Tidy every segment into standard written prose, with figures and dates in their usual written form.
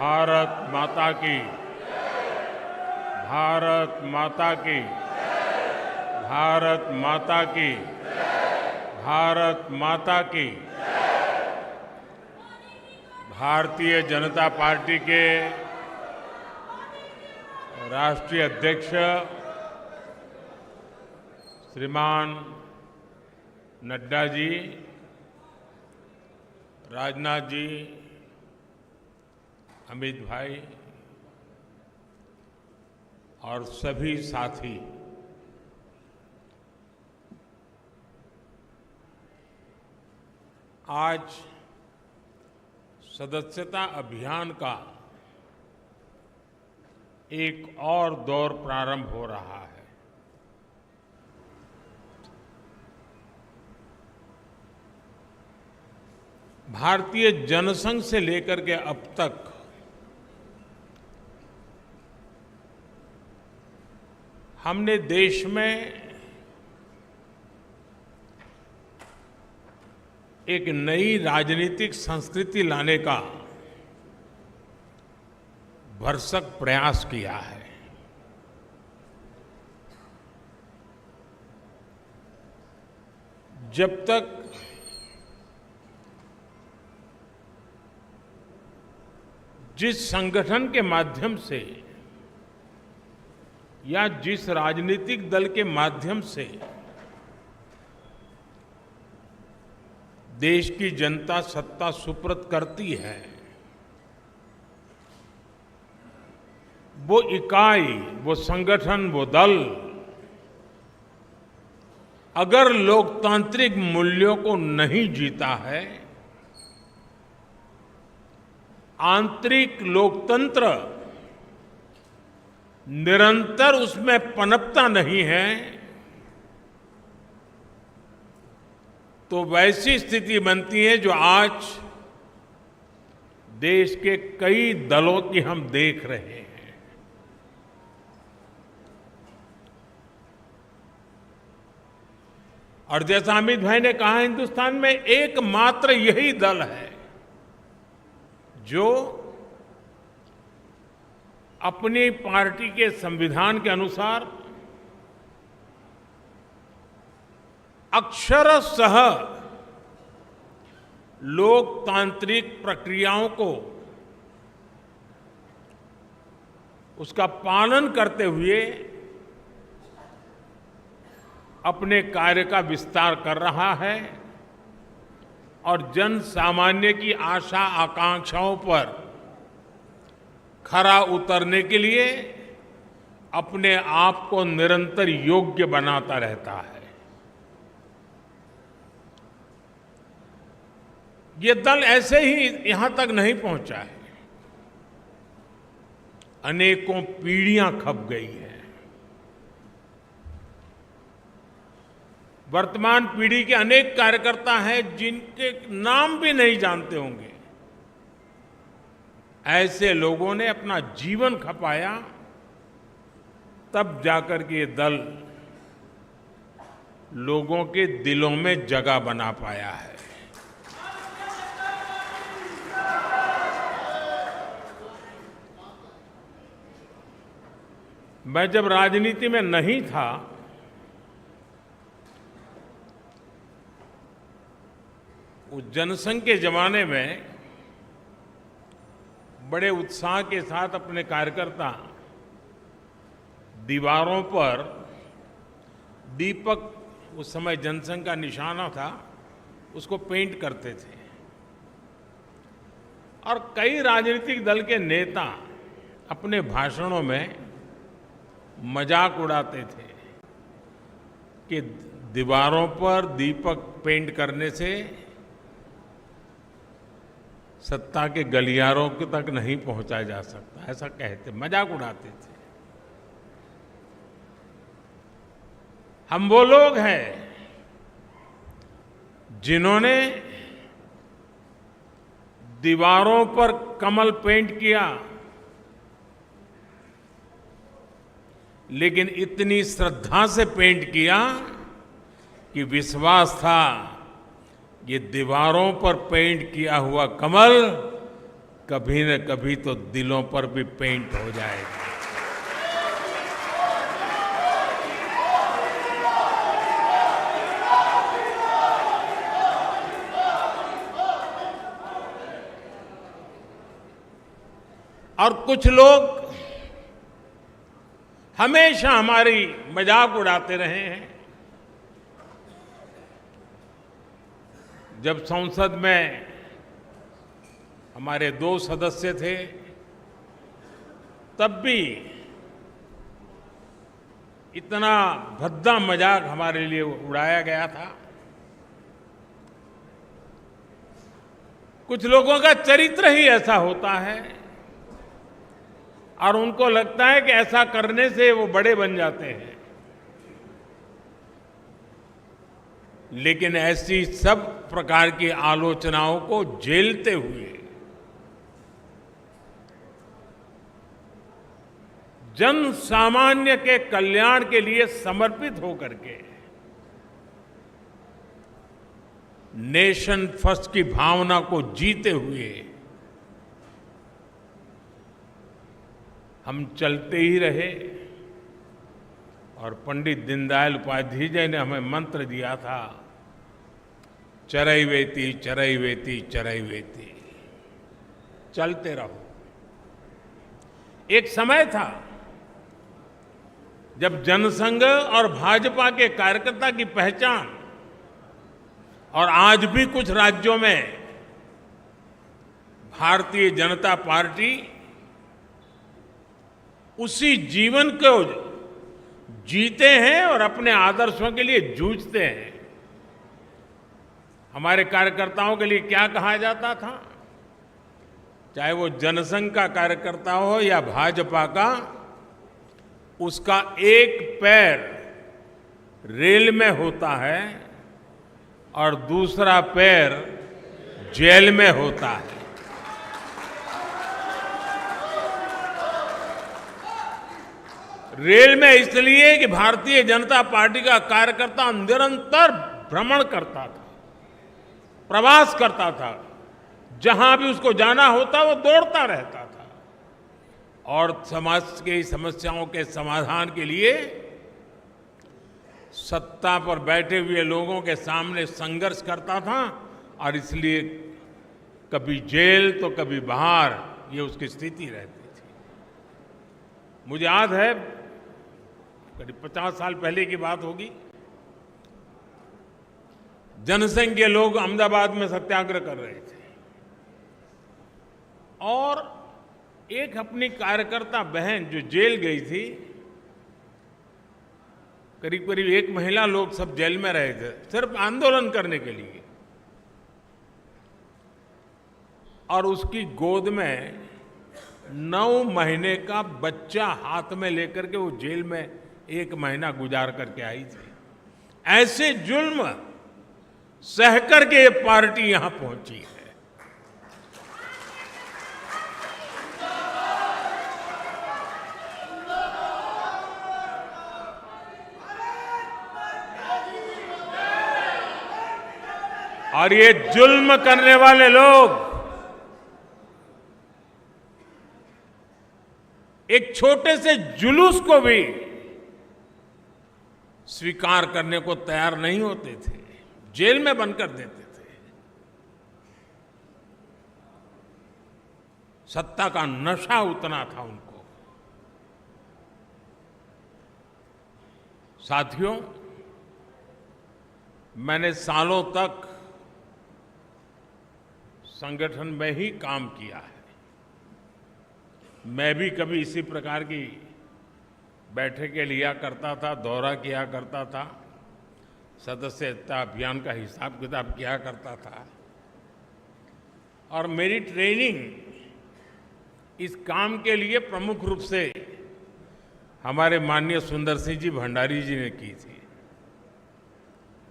भारत माता की, भारत माता की, भारत माता की, भारत माता की। भारतीय जनता पार्टी के राष्ट्रीय अध्यक्ष श्रीमान नड्डा जी, राजनाथ जी, अमित भाई और सभी साथी, आज सदस्यता अभियान का एक और दौर प्रारंभ हो रहा है। भारतीय जनसंघ से लेकर के अब तक हमने देश में एक नई राजनीतिक संस्कृति लाने का भरसक प्रयास किया है। जब तक जिस संगठन के माध्यम से या जिस राजनीतिक दल के माध्यम से देश की जनता सत्ता सुप्रत करती है, वो इकाई, वो संगठन, वो दल अगर लोकतांत्रिक मूल्यों को नहीं जीता है, आंतरिक लोकतंत्र निरंतर उसमें पनपता नहीं है, तो वैसी स्थिति बनती है जो आज देश के कई दलों की हम देख रहे हैं। और जैसा अमित भाई ने कहा, हिंदुस्तान में एकमात्र यही दल है जो अपनी पार्टी के संविधान के अनुसार अक्षरशः लोकतांत्रिक प्रक्रियाओं को उसका पालन करते हुए अपने कार्य का विस्तार कर रहा है और जन सामान्य की आशा आकांक्षाओं पर खरा उतरने के लिए अपने आप को निरंतर योग्य बनाता रहता है। ये दल ऐसे ही यहां तक नहीं पहुंचा है, अनेकों पीढ़ियां खप गई है। वर्तमान पीढ़ी के अनेक कार्यकर्ता हैं जिनके नाम भी नहीं जानते होंगे। ऐसे लोगों ने अपना जीवन खपाया, तब जाकर के ये दल लोगों के दिलों में जगह बना पाया है। मैं जब राजनीति में नहीं था, उस जनसंघ के जमाने में बड़े उत्साह के साथ अपने कार्यकर्ता दीवारों पर दीपक, उस समय जनसंघ का निशाना था, उसको पेंट करते थे। और कई राजनीतिक दल के नेता अपने भाषणों में मजाक उड़ाते थे कि दीवारों पर दीपक पेंट करने से सत्ता के गलियारों तक नहीं पहुंचा जा सकता, ऐसा कहते, मजाक उड़ाते थे। हम वो लोग हैं जिन्होंने दीवारों पर कमल पेंट किया, लेकिन इतनी श्रद्धा से पेंट किया कि विश्वास था ये दीवारों पर पेंट किया हुआ कमल कभी न कभी तो दिलों पर भी पेंट हो जाएगा। और कुछ लोग हमेशा हमारी मजाक उड़ाते रहे हैं। जब संसद में हमारे 2 सदस्य थे, तब भी इतना भद्दा मजाक हमारे लिए उड़ाया गया था। कुछ लोगों का चरित्र ही ऐसा होता है और उनको लगता है कि ऐसा करने से वो बड़े बन जाते हैं। लेकिन ऐसी सब प्रकार की आलोचनाओं को झेलते हुए जन सामान्य के कल्याण के लिए समर्पित होकर के नेशन फर्स्ट की भावना को जीते हुए हम चलते ही रहे। और पंडित दीनदयाल उपाध्याय जी ने हमें मंत्र दिया था, चरैवेति चरैवेति चरैवेति, चलते रहो। एक समय था जब जनसंघ और भाजपा के कार्यकर्ता की पहचान, और आज भी कुछ राज्यों में भारतीय जनता पार्टी उसी जीवन को जीते हैं और अपने आदर्शों के लिए जूझते हैं। हमारे कार्यकर्ताओं के लिए क्या कहा जाता था, चाहे वो जनसंघ का कार्यकर्ता हो या भाजपा का, उसका एक पैर रेल में होता है और दूसरा पैर जेल में होता है। रेल में इसलिए कि भारतीय जनता पार्टी का कार्यकर्ता निरंतर भ्रमण करता था, प्रवास करता था, जहां भी उसको जाना होता वो दौड़ता रहता था और समाज की समस्याओं के समाधान के लिए सत्ता पर बैठे हुए लोगों के सामने संघर्ष करता था। और इसलिए कभी जेल तो कभी बाहर, ये उसकी स्थिति रहती थी। मुझे याद है करीब 50 साल पहले की बात होगी, जनसंघ के लोग अहमदाबाद में सत्याग्रह कर रहे थे और एक अपनी कार्यकर्ता बहन जो जेल गई थी, करीब करीब 1 महीना लोग सब जेल में रहे थे सिर्फ आंदोलन करने के लिए, और उसकी गोद में 9 महीने का बच्चा हाथ में लेकर के वो जेल में 1 महीना गुजार करके आई थी। ऐसे जुल्म सहकर के ये पार्टी यहां पहुंची है। और ये जुल्म करने वाले लोग एक छोटे से जुलूस को भी स्वीकार करने को तैयार नहीं होते थे, जेल में बंद कर देते थे। सत्ता का नशा उतना था उनको। साथियों, मैंने सालों तक संगठन में ही काम किया है। मैं भी कभी इसी प्रकार की बैठकें लिया करता था, दौरा किया करता था, सदस्यता अभियान का हिसाब किताब किया करता था। और मेरी ट्रेनिंग इस काम के लिए प्रमुख रूप से हमारे माननीय सुंदर सिंह जी भंडारी जी ने की थी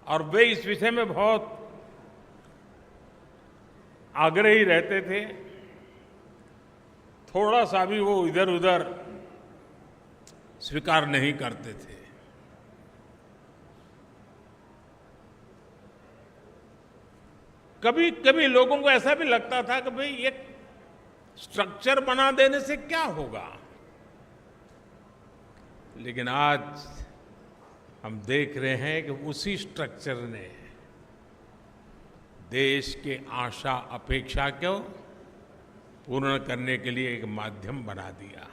और वे इस विषय में बहुत आग्रही रहते थे। थोड़ा सा भी वो इधर उधर स्वीकार नहीं करते थे। कभी कभी लोगों को ऐसा भी लगता था कि भाई ये स्ट्रक्चर बना देने से क्या होगा? लेकिन आज हम देख रहे हैं कि उसी स्ट्रक्चर ने देश के आशा अपेक्षा को पूर्ण करने के लिए एक माध्यम बना दिया।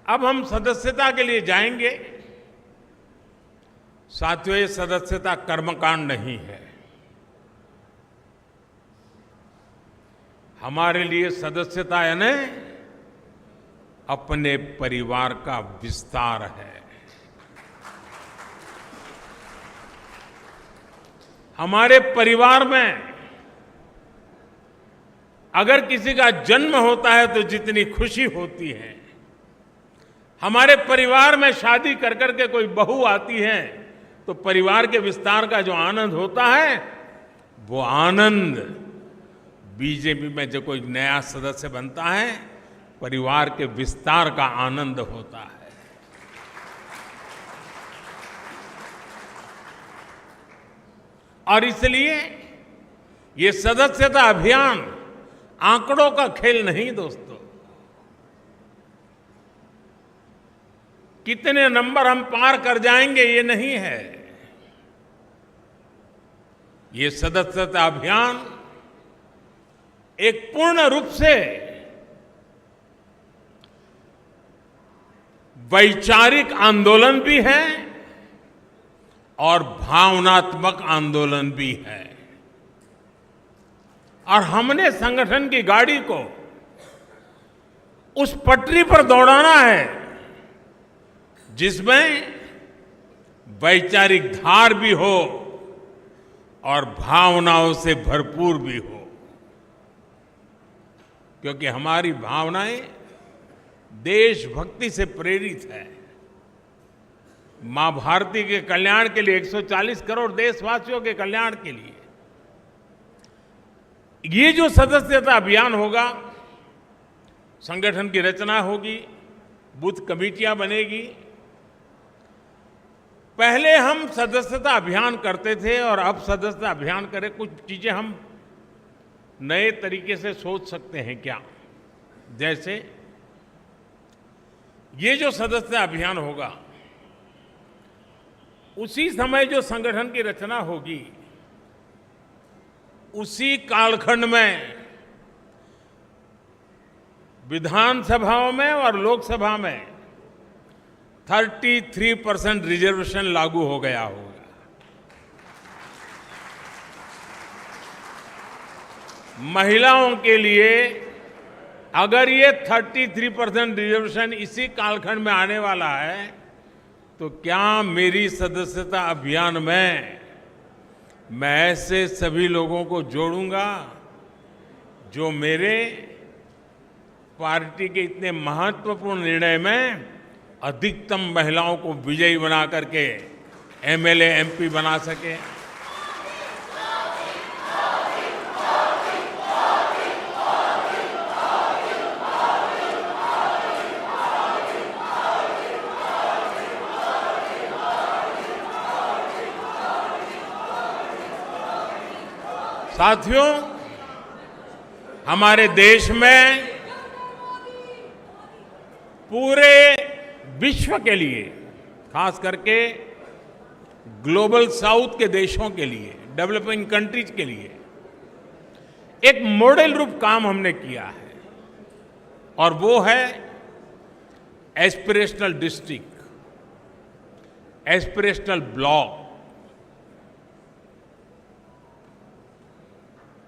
अब हम सदस्यता के लिए जाएंगे। साथियों, ये सदस्यता कर्मकांड नहीं है। हमारे लिए सदस्यता यानी अपने परिवार का विस्तार है। हमारे परिवार में अगर किसी का जन्म होता है तो जितनी खुशी होती है, हमारे परिवार में शादी कर करके कोई बहू आती है तो परिवार के विस्तार का जो आनंद होता है, वो आनंद बीजेपी में जो कोई नया सदस्य बनता है, परिवार के विस्तार का आनंद होता है। और इसलिए ये सदस्यता अभियान आंकड़ों का खेल नहीं दोस्तों। कितने नंबर हम पार कर जाएंगे ये नहीं है। ये सदस्यता अभियान एक पूर्ण रूप से वैचारिक आंदोलन भी है और भावनात्मक आंदोलन भी है। और हमने संगठन की गाड़ी को उस पटरी पर दौड़ाना है जिसमें वैचारिक धार भी हो और भावनाओं से भरपूर भी हो, क्योंकि हमारी भावनाएं देशभक्ति से प्रेरित है। मां भारती के कल्याण के लिए, 140 करोड़ देशवासियों के कल्याण के लिए ये जो सदस्यता अभियान होगा, संगठन की रचना होगी, बूथ कमेटियां बनेगी। पहले हम सदस्यता अभियान करते थे और अब सदस्यता अभियान करें, कुछ चीजें हम नए तरीके से सोच सकते हैं क्या? जैसे ये जो सदस्यता अभियान होगा, उसी समय जो संगठन की रचना होगी, उसी कालखंड में विधानसभाओं में और लोकसभा में 33% रिजर्वेशन लागू हो गया होगा। महिलाओं के लिए अगर ये 33% रिजर्वेशन इसी कालखंड में आने वाला है, तो क्या मेरी सदस्यता अभियान में मैं ऐसे सभी लोगों को जोड़ूंगा जो मेरे पार्टी के इतने महत्वपूर्ण निर्णय में अधिकतम महिलाओं को विजयी बना करके एमएलए एमपी बना सके। साथियों, हमारे देश में पूरे विश्व के लिए, खास करके ग्लोबल साउथ के देशों के लिए, डेवलपिंग कंट्रीज के लिए एक मॉडल रूप काम हमने किया है, और वो है एस्पिरेशनल डिस्ट्रिक्ट, एस्पिरेशनल ब्लॉक।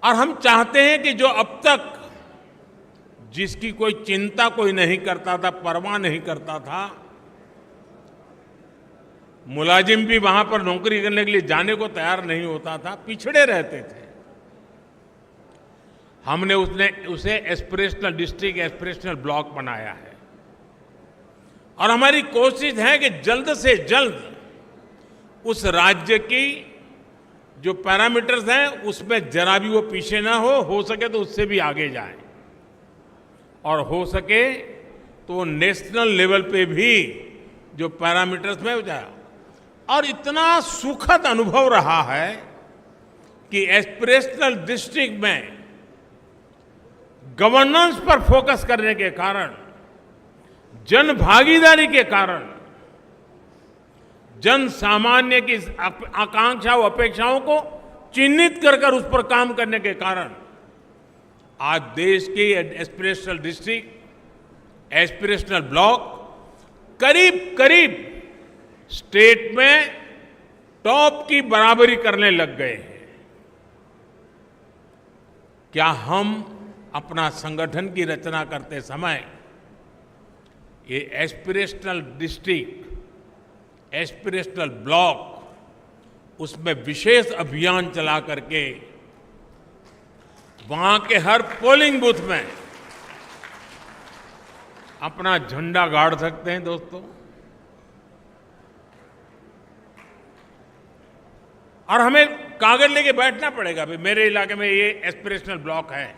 और हम चाहते हैं कि जो अब तक जिसकी कोई चिंता कोई नहीं करता था, परवाह नहीं करता था, मुलाजिम भी वहां पर नौकरी करने के लिए जाने को तैयार नहीं होता था, पिछड़े रहते थे, हमने उसे एस्पिरेशनल डिस्ट्रिक्ट, एस्पिरेशनल ब्लॉक बनाया है। और हमारी कोशिश है कि जल्द से जल्द उस राज्य की जो पैरामीटर्स हैं उसमें जरा भी वो पीछे ना हो सके तो उससे भी आगे जाए, और हो सके तो नेशनल लेवल पे भी जो पैरामीटर्स में हो जाए। और इतना सुखद अनुभव रहा है कि एस्पिरेशनल डिस्ट्रिक्ट में गवर्नेंस पर फोकस करने के कारण, जन भागीदारी के कारण, जन सामान्य की आकांक्षाओं अपेक्षाओं को चिन्हित कर उस पर काम करने के कारण आज देश के एस्पिरेशनल डिस्ट्रिक्ट, एस्पिरेशनल ब्लॉक करीब करीब स्टेट में टॉप की बराबरी करने लग गए हैं। क्या हम अपना संगठन की रचना करते समय ये एस्पिरेशनल डिस्ट्रिक्ट, एस्पिरेशनल ब्लॉक, उसमें विशेष अभियान चला करके वहां के हर पोलिंग बूथ में अपना झंडा गाड़ सकते हैं दोस्तों? और हमें कागज लेके बैठना पड़ेगा, भाई मेरे इलाके में ये एस्पिरेशनल ब्लॉक है,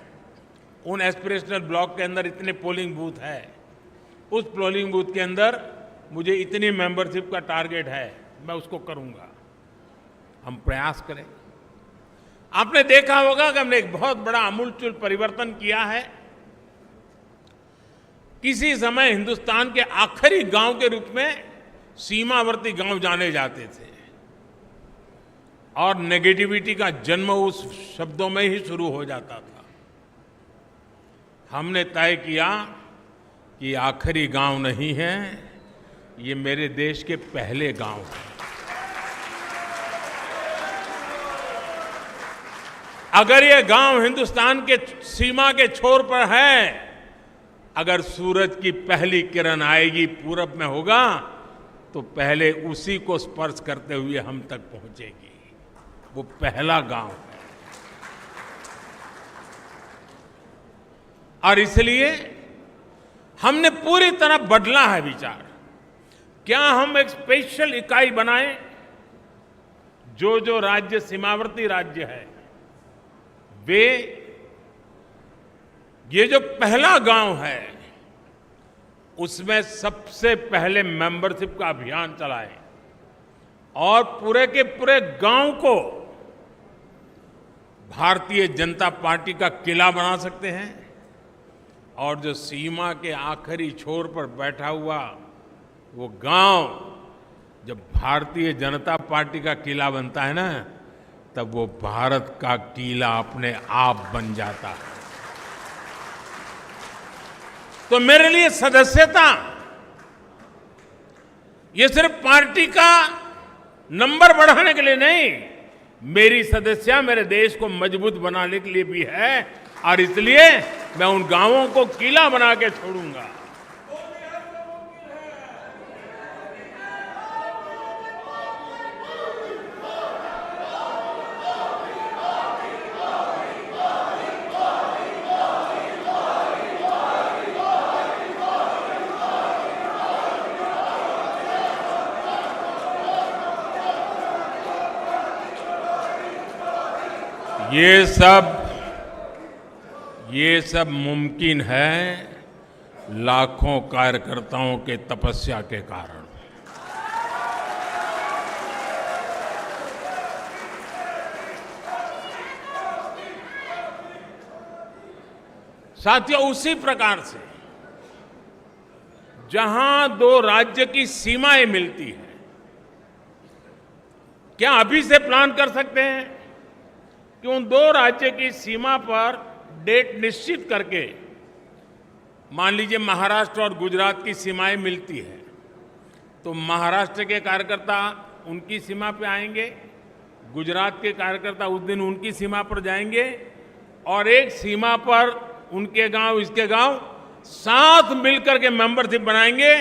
उन एस्पिरेशनल ब्लॉक के अंदर इतने पोलिंग बूथ है, उस पोलिंग बूथ के अंदर मुझे इतनी मेंबरशिप का टारगेट है, मैं उसको करूंगा। हम प्रयास करें। आपने देखा होगा कि हमने एक बहुत बड़ा आमूलचूल परिवर्तन किया है। किसी समय हिंदुस्तान के आखिरी गांव के रूप में सीमावर्ती गांव जाने जाते थे और नेगेटिविटी का जन्म उस शब्दों में ही शुरू हो जाता था। हमने तय किया कि आखिरी गांव नहीं है, ये मेरे देश के पहले गांव हैं। अगर ये गांव हिंदुस्तान के सीमा के छोर पर है, अगर सूरज की पहली किरण आएगी पूरब में होगा, तो पहले उसी को स्पर्श करते हुए हम तक पहुंचेगी। वो पहला गांव है। और इसलिए हमने पूरी तरह बदला है विचार। क्या हम एक स्पेशल इकाई बनाएं? जो राज्य सीमावर्ती राज्य है, वे ये जो पहला गांव है उसमें सबसे पहले मेंबरशिप का अभियान चलाएं और पूरे के पूरे गांव को भारतीय जनता पार्टी का किला बना सकते हैं। और जो सीमा के आखिरी छोर पर बैठा हुआ वो गांव जब भारतीय जनता पार्टी का किला बनता है ना, तब वो भारत का किला अपने आप बन जाता है। तो मेरे लिए सदस्यता ये सिर्फ पार्टी का नंबर बढ़ाने के लिए नहीं, मेरी सदस्यता मेरे देश को मजबूत बनाने के लिए भी है। और इसलिए मैं उन गांवों को किला बना के छोड़ूंगा। ये सब मुमकिन है लाखों कार्यकर्ताओं के तपस्या के कारण। साथियों, उसी प्रकार से जहां दो राज्य की सीमाएं मिलती हैं, क्या अभी से प्लान कर सकते हैं कि उन दो राज्य की सीमा पर डेट निश्चित करके, मान लीजिए महाराष्ट्र और गुजरात की सीमाएं मिलती है, तो महाराष्ट्र के कार्यकर्ता उनकी सीमा पे आएंगे, गुजरात के कार्यकर्ता उस दिन उनकी सीमा पर जाएंगे और एक सीमा पर उनके गांव इसके गांव साथ मिलकर के मेंबरशिप बनाएंगे।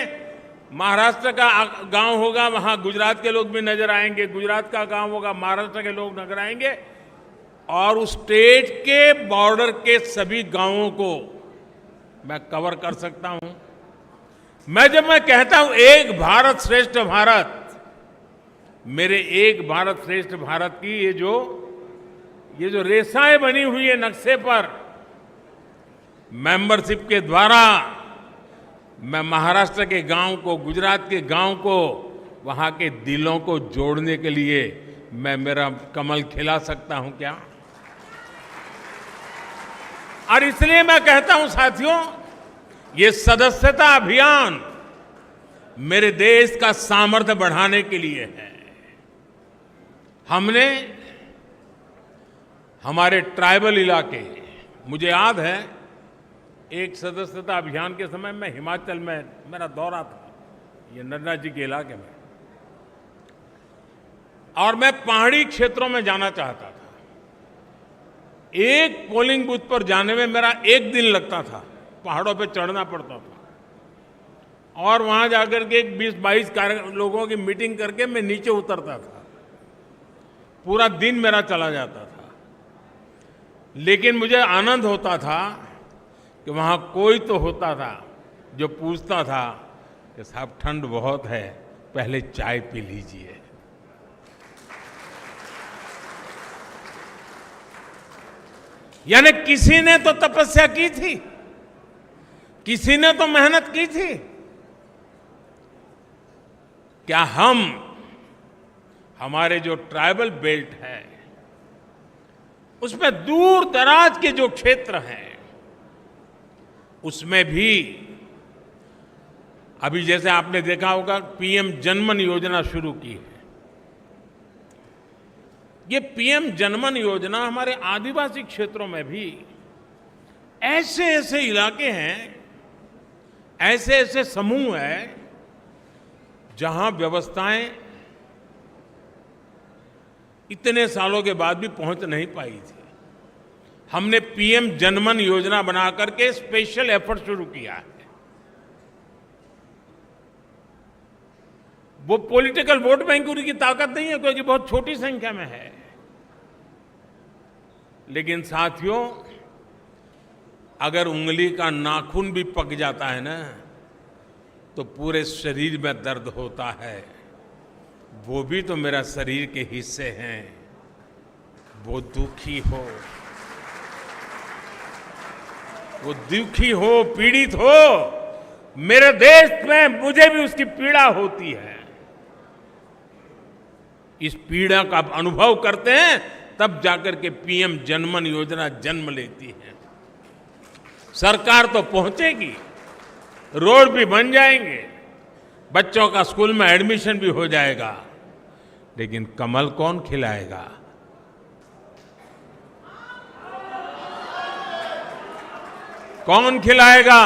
महाराष्ट्र का गांव होगा, वहां गुजरात के लोग भी नजर आएंगे, गुजरात का गांव होगा, महाराष्ट्र के लोग नजर आएंगे और उस स्टेट के बॉर्डर के सभी गांवों को मैं कवर कर सकता हूं। जब मैं कहता हूं एक भारत श्रेष्ठ भारत, मेरे एक भारत श्रेष्ठ भारत की ये जो रेखाएं बनी हुई है नक्शे पर, मेंबरशिप के द्वारा मैं महाराष्ट्र के गांव को, गुजरात के गांव को, वहां के दिलों को जोड़ने के लिए मैं मेरा कमल खिला सकता हूं क्या? और इसलिए मैं कहता हूं साथियों, ये सदस्यता अभियान मेरे देश का सामर्थ्य बढ़ाने के लिए है। हमने हमारे ट्राइबल इलाके, मुझे याद है एक सदस्यता अभियान के समय मैं हिमाचल में मेरा दौरा था, ये नड्डा जी के इलाके में, और मैं पहाड़ी क्षेत्रों में जाना चाहता था। एक पोलिंग बूथ पर जाने में मेरा 1 दिन लगता था, पहाड़ों पे चढ़ना पड़ता था, और वहां जाकर के 20-22 लोगों की मीटिंग करके मैं नीचे उतरता था। पूरा दिन मेरा चला जाता था, लेकिन मुझे आनंद होता था कि वहां कोई तो होता था जो पूछता था कि साहब ठंड बहुत है, पहले चाय पी लीजिए। यानी किसी ने तो तपस्या की थी, किसी ने तो मेहनत की थी। क्या हम, हमारे जो ट्राइबल बेल्ट है उसमें दूर दराज के जो क्षेत्र हैं उसमें भी अभी जैसे आपने देखा होगा पीएम जनमन योजना शुरू की है। ये पीएम जनमन योजना हमारे आदिवासी क्षेत्रों में भी ऐसे ऐसे इलाके हैं, ऐसे ऐसे समूह हैं जहां व्यवस्थाएं इतने सालों के बाद भी पहुंच नहीं पाई थी। हमने पीएम जनमन योजना बना करके स्पेशल एफर्ट शुरू किया है। वो पॉलिटिकल वोट बैंक की ताकत नहीं है, क्योंकि बहुत छोटी संख्या में है, लेकिन साथियों अगर उंगली का नाखून भी पक जाता है ना तो पूरे शरीर में दर्द होता है। वो भी तो मेरा शरीर के हिस्से हैं। वो दुखी हो, वो दुखी हो, पीड़ित हो, मेरे देश में मुझे भी उसकी पीड़ा होती है। इस पीड़ा का अनुभव करते हैं तब जाकर के पीएम जनमन योजना जन्म लेती है। सरकार तो पहुंचेगी, रोड भी बन जाएंगे, बच्चों का स्कूल में एडमिशन भी हो जाएगा, लेकिन कमल कौन खिलाएगा? कौन खिलाएगा?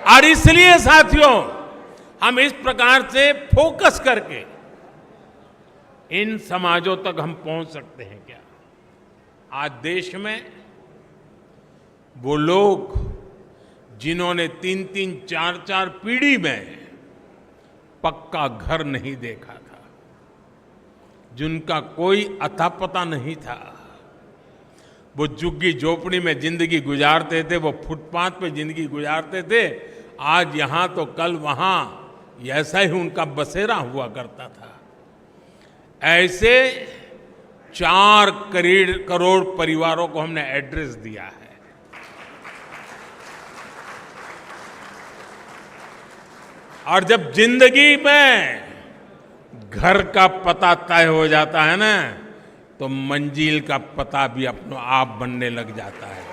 और इसलिए साथियों हम इस प्रकार से फोकस करके इन समाजों तक हम पहुंच सकते हैं क्या? आज देश में वो लोग जिन्होंने 3-3, 4-4 पीढ़ी में पक्का घर नहीं देखा था, जिनका कोई अता पता नहीं था, वो झुग्गी झोपड़ी में जिंदगी गुजारते थे, वो फुटपाथ पे जिंदगी गुजारते थे, आज यहां तो कल वहां, ऐसा ही उनका बसेरा हुआ करता था। ऐसे 4 करोड़ परिवारों को हमने एड्रेस दिया है। और जब जिंदगी में घर का पता तय हो जाता है ना, तो मंजिल का पता भी अपने आप बनने लग जाता है।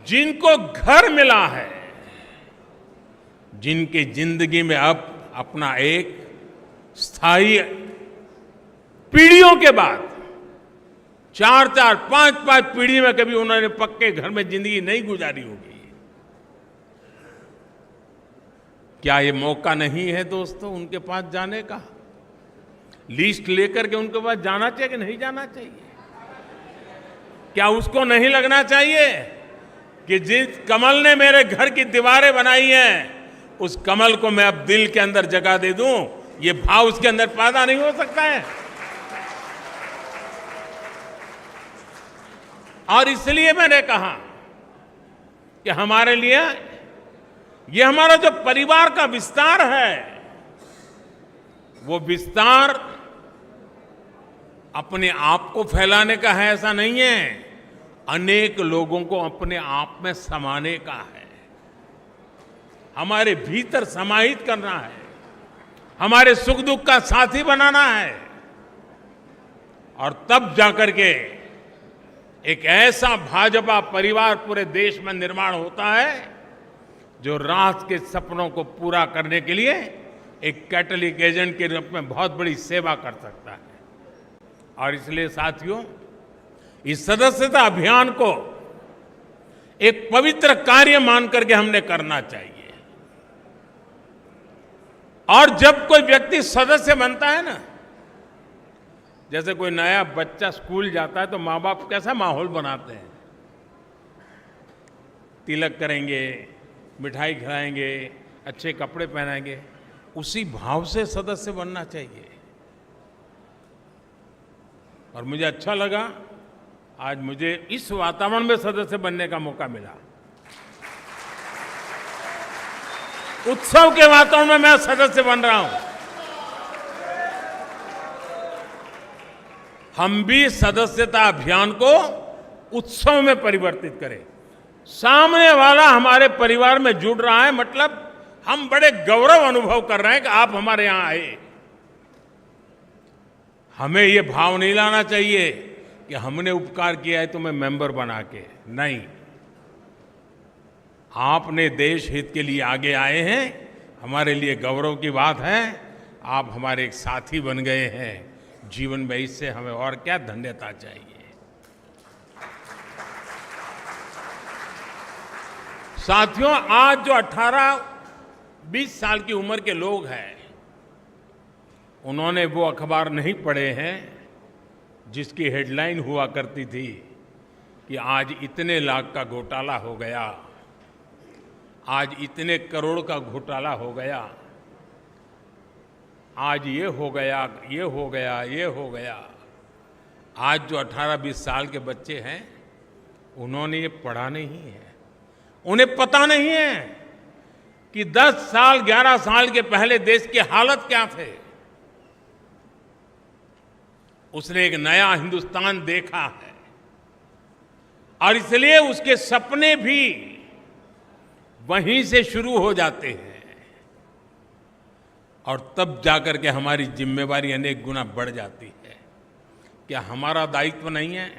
जिनको घर मिला है, जिनकी जिंदगी में अब अपना एक स्थायी, पीढ़ियों के बाद 4-4, 5-5 पीढ़ी में कभी उन्होंने पक्के घर में जिंदगी नहीं गुजारी होगी, क्या ये मौका नहीं है दोस्तों उनके पास जाने का? लिस्ट लेकर के उनके पास जाना चाहिए कि नहीं जाना चाहिए? क्या उसको नहीं लगना चाहिए कि जिस कमल ने मेरे घर की दीवारें बनाई हैं, उस कमल को मैं अब दिल के अंदर जगह दे दूं? ये भाव उसके अंदर पैदा नहीं हो सकता है? और इसलिए मैंने कहा कि हमारे लिए ये हमारा जो परिवार का विस्तार है, वो विस्तार अपने आप को फैलाने का है ऐसा नहीं है, अनेक लोगों को अपने आप में समाने का है। हमारे भीतर समाहित करना है, हमारे सुख दुख का साथी बनाना है, और तब जाकर के एक ऐसा भाजपा परिवार पूरे देश में निर्माण होता है जो राष्ट्र के सपनों को पूरा करने के लिए एक कैटलिक एजेंट के रूप में बहुत बड़ी सेवा कर सकता है। और इसलिए साथियों, इस सदस्यता अभियान को एक पवित्र कार्य मान करके हमने करना चाहिए। और जब कोई व्यक्ति सदस्य बनता है ना, जैसे कोई नया बच्चा स्कूल जाता है तो माँ बाप कैसा माहौल बनाते हैं, तिलक करेंगे, मिठाई खिलाएंगे, अच्छे कपड़े पहनाएंगे, उसी भाव से सदस्य बनना चाहिए। और मुझे अच्छा लगा आज मुझे इस वातावरण में सदस्य बनने का मौका मिला। उत्सव के वातावरण में मैं सदस्य बन रहा हूं। हम भी सदस्यता अभियान को उत्सव में परिवर्तित करें। सामने वाला हमारे परिवार में जुड़ रहा है, मतलब हम बड़े गौरव अनुभव कर रहे हैं कि आप हमारे यहां आए। हमें ये भाव नहीं लाना चाहिए कि हमने उपकार किया है तुम्हें मेंबर बना के, नहीं। आपने देश हित के लिए आगे आए हैं, हमारे लिए गौरव की बात है। आप हमारे एक साथी बन गए हैं जीवन में, इससे हमें और क्या धन्यता चाहिए। साथियों, आज जो 18-20 साल की उम्र के लोग हैं, उन्होंने वो अखबार नहीं पढ़े हैं जिसकी हेडलाइन हुआ करती थी कि आज इतने लाख का घोटाला हो गया, आज इतने करोड़ का घोटाला हो गया, आज ये हो गया, ये हो गया, ये हो गया। आज जो 18-20 साल के बच्चे हैं, उन्होंने ये पढ़ा नहीं है, उन्हें पता नहीं है कि 10 साल 11 साल के पहले देश की हालत क्या थे। उसने एक नया हिंदुस्तान देखा है और इसलिए उसके सपने भी वहीं से शुरू हो जाते हैं, और तब जाकर के हमारी जिम्मेवारी अनेक गुना बढ़ जाती है। क्या हमारा दायित्व नहीं है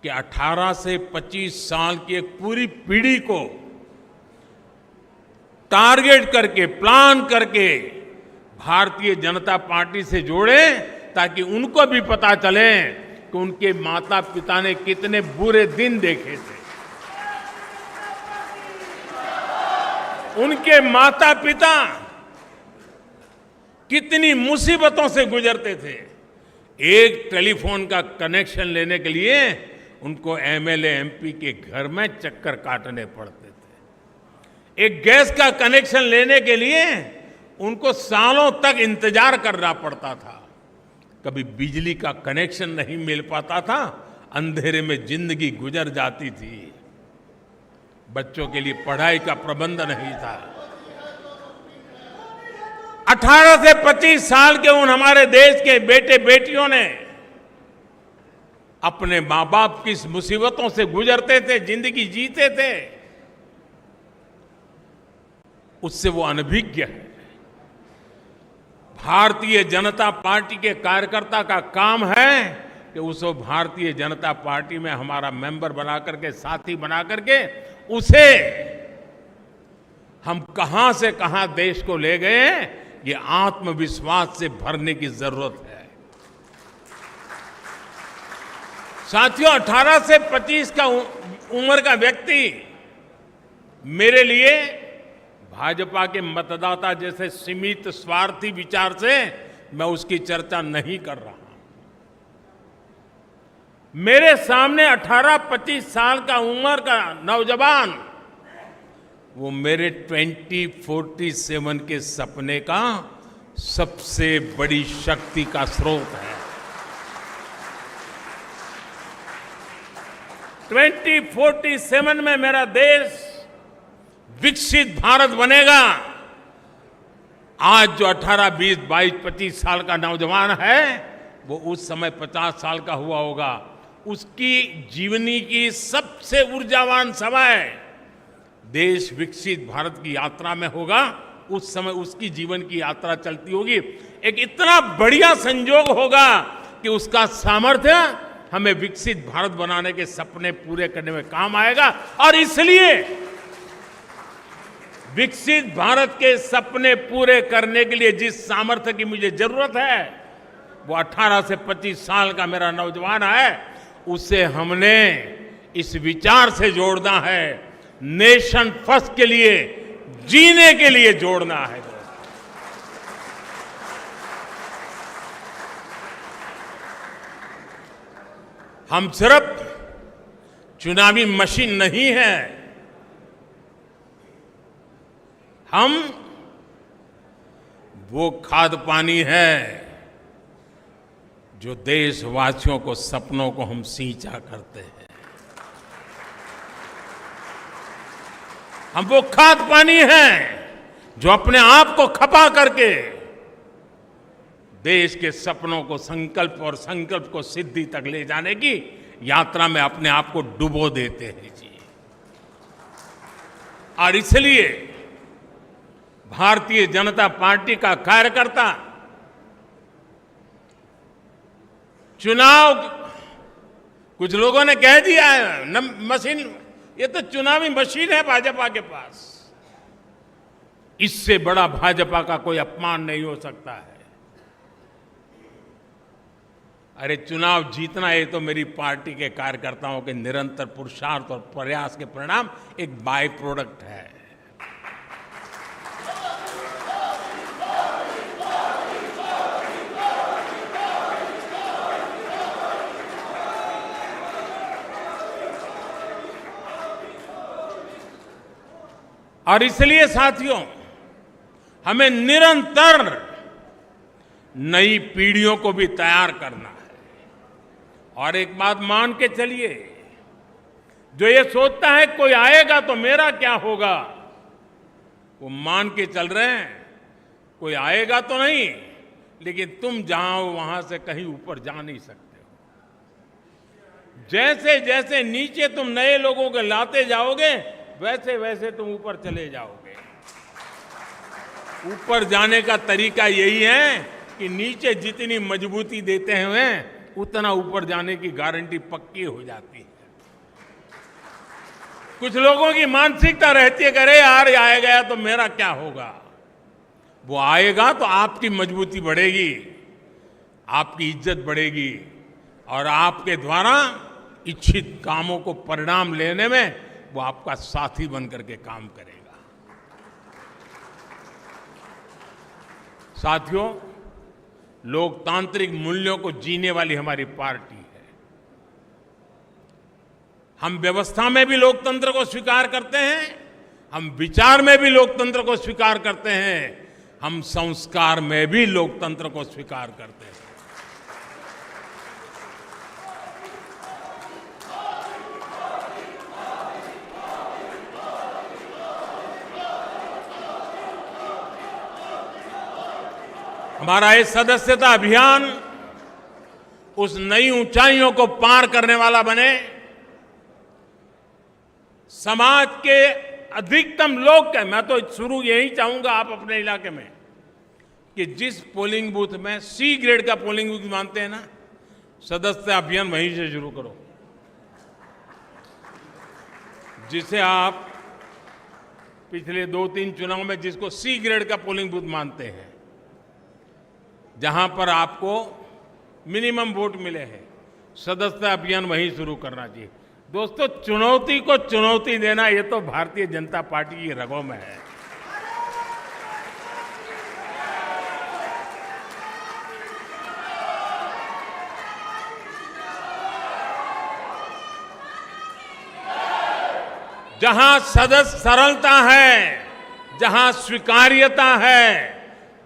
कि 18 से 25 साल की एक पूरी पीढ़ी को टारगेट करके, प्लान करके भारतीय जनता पार्टी से जोड़े, ताकि उनको भी पता चले कि उनके माता पिता ने कितने बुरे दिन देखे थे, उनके माता पिता कितनी मुसीबतों से गुजरते थे। एक टेलीफोन का कनेक्शन लेने के लिए उनको एमएलए एमपी के घर में चक्कर काटने पड़ते थे। एक गैस का कनेक्शन लेने के लिए उनको सालों तक इंतजार करना पड़ता था। कभी बिजली का कनेक्शन नहीं मिल पाता था, अंधेरे में जिंदगी गुजर जाती थी। बच्चों के लिए पढ़ाई का प्रबंध नहीं था। 18 से 25 साल के उन हमारे देश के बेटे बेटियों ने अपने मां बाप की मुसीबतों से गुजरते थे, जिंदगी जीते थे, उससे वो अनभिज्ञ है। भारतीय जनता पार्टी के कार्यकर्ता का काम है कि उसको भारतीय जनता पार्टी में हमारा मेंबर बना करके, साथी बना करके, उसे हम कहां से कहां देश को ले गए, ये आत्मविश्वास से भरने की जरूरत है। साथियों, 18 से 25 का उम्र का व्यक्ति मेरे लिए भाजपा के मतदाता जैसे सीमित स्वार्थी विचार से मैं उसकी चर्चा नहीं कर रहा। मेरे सामने 18-25 साल का उम्र का नौजवान, वो मेरे 2047 के सपने का सबसे बड़ी शक्ति का स्रोत है। 2047 में मेरा देश विकसित भारत बनेगा। आज जो 18, 20, 22, 25 साल का नौजवान है, वो उस समय 50 साल का हुआ होगा। उसकी जीवनी की सबसे ऊर्जावान समय देश विकसित भारत की यात्रा में होगा, उस समय उसकी जीवन की यात्रा चलती होगी। एक इतना बढ़िया संयोग होगा कि उसका सामर्थ्य हमें विकसित भारत बनाने के सपने पूरे करने में काम आएगा। और इसलिए विकसित भारत के सपने पूरे करने के लिए जिस सामर्थ्य की मुझे जरूरत है, वो 18 से 25 साल का मेरा नौजवान है, उसे हमने इस विचार से जोड़ना है, नेशन फर्स्ट के लिए, जीने के लिए जोड़ना है। हम सिर्फ चुनावी मशीन नहीं है, हम वो खाद पानी है जो देशवासियों को सपनों को हम सींचा करते हैं। हम वो खाद पानी हैं जो अपने आप को खपा करके देश के सपनों को संकल्प और संकल्प को सिद्धि तक ले जाने की यात्रा में अपने आप को डुबो देते हैं जी। और इसलिए भारतीय जनता पार्टी का कार्यकर्ता चुनाव, कुछ लोगों ने कह दिया है मशीन, ये तो चुनावी मशीन है भाजपा के पास। इससे बड़ा भाजपा का कोई अपमान नहीं हो सकता है। अरे चुनाव जीतना ये तो मेरी पार्टी के कार्यकर्ताओं के निरंतर पुरुषार्थ और प्रयास के परिणाम एक बाय प्रोडक्ट है। और इसलिए साथियों, हमें निरंतर नई पीढ़ियों को भी तैयार करना है। और एक बात मान के चलिए, जो ये सोचता है कोई आएगा तो मेरा क्या होगा, वो मान के चल रहे हैं कोई आएगा तो नहीं, लेकिन तुम जहां हो वहां से कहीं ऊपर जा नहीं सकते हो। जैसे जैसे नीचे तुम नए लोगों को लाते जाओगे, वैसे वैसे तुम ऊपर चले जाओगे। ऊपर जाने का तरीका यही है कि नीचे जितनी मजबूती देते हैं उतना ऊपर जाने की गारंटी पक्की हो जाती है। कुछ लोगों की मानसिकता रहती है कि अरे यार आए गया तो मेरा क्या होगा। वो आएगा तो आपकी मजबूती बढ़ेगी, आपकी इज्जत बढ़ेगी और आपके द्वारा इच्छित कामों को परिणाम लेने में वो आपका साथी बनकर के काम करेगा। साथियों, लोकतांत्रिक मूल्यों को जीने वाली हमारी पार्टी है। हम व्यवस्था में भी लोकतंत्र को स्वीकार करते हैं, हम विचार में भी लोकतंत्र को स्वीकार करते हैं, हम संस्कार में भी लोकतंत्र को स्वीकार करते हैं। हमारा ये सदस्यता अभियान उस नई ऊंचाइयों को पार करने वाला बने, समाज के अधिकतम लोग के, मैं तो शुरू यही चाहूंगा आप अपने इलाके में कि जिस पोलिंग बूथ में सी ग्रेड का पोलिंग बूथ मानते हैं ना, सदस्यता अभियान वहीं से शुरू करो। जिसे आप पिछले 2-3 चुनाव में जिसको सी ग्रेड का पोलिंग बूथ मानते हैं, जहां पर आपको मिनिमम वोट मिले हैं, सदस्यता अभियान वहीं शुरू करना चाहिए। दोस्तों, चुनौती को चुनौती देना ये तो भारतीय जनता पार्टी की रगों में है। जहां सरलता है, जहां स्वीकार्यता है,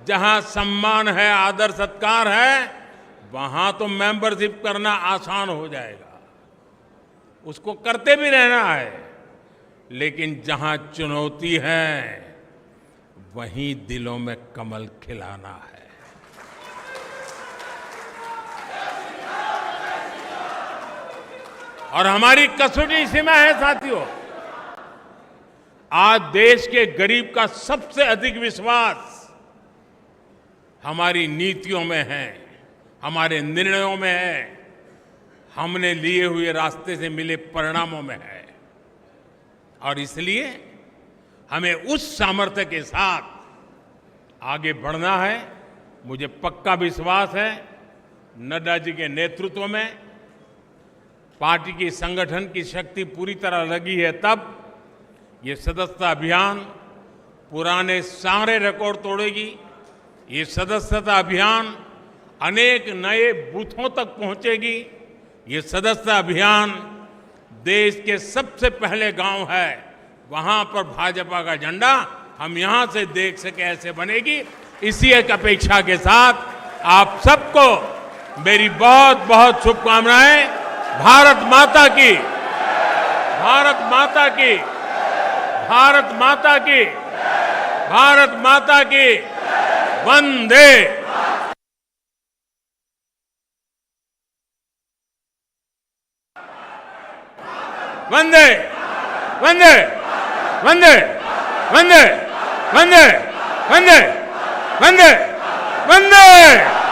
जहां सम्मान है, आदर सत्कार है, वहां तो मेंबरशिप करना आसान हो जाएगा, उसको करते भी रहना है। लेकिन जहां चुनौती है वहीं दिलों में कमल खिलाना है। और हमारी कसौटी इसी में है साथियों। आज देश के गरीब का सबसे अधिक विश्वास हमारी नीतियों में है, हमारे निर्णयों में है, हमने लिए हुए रास्ते से मिले परिणामों में है। और इसलिए हमें उस सामर्थ्य के साथ आगे बढ़ना है। मुझे पक्का विश्वास है नड्डा जी के नेतृत्व में पार्टी की संगठन की शक्ति पूरी तरह लगी है, तब ये सदस्यता अभियान पुराने सारे रिकॉर्ड तोड़ेगी। ये सदस्यता अभियान अनेक नए बूथों तक पहुंचेगी। ये सदस्यता अभियान देश के सबसे पहले गांव है, वहां पर भाजपा का झंडा हम यहां से देख सके ऐसे बनेगी। इसी एक अपेक्षा के साथ आप सबको मेरी बहुत बहुत शुभकामनाएं। भारत माता की, भारत माता की, भारत माता की, भारत माता की। वंदे वंदे वंदे वंदे वंदे वंदे वंदे वंदे वंदे।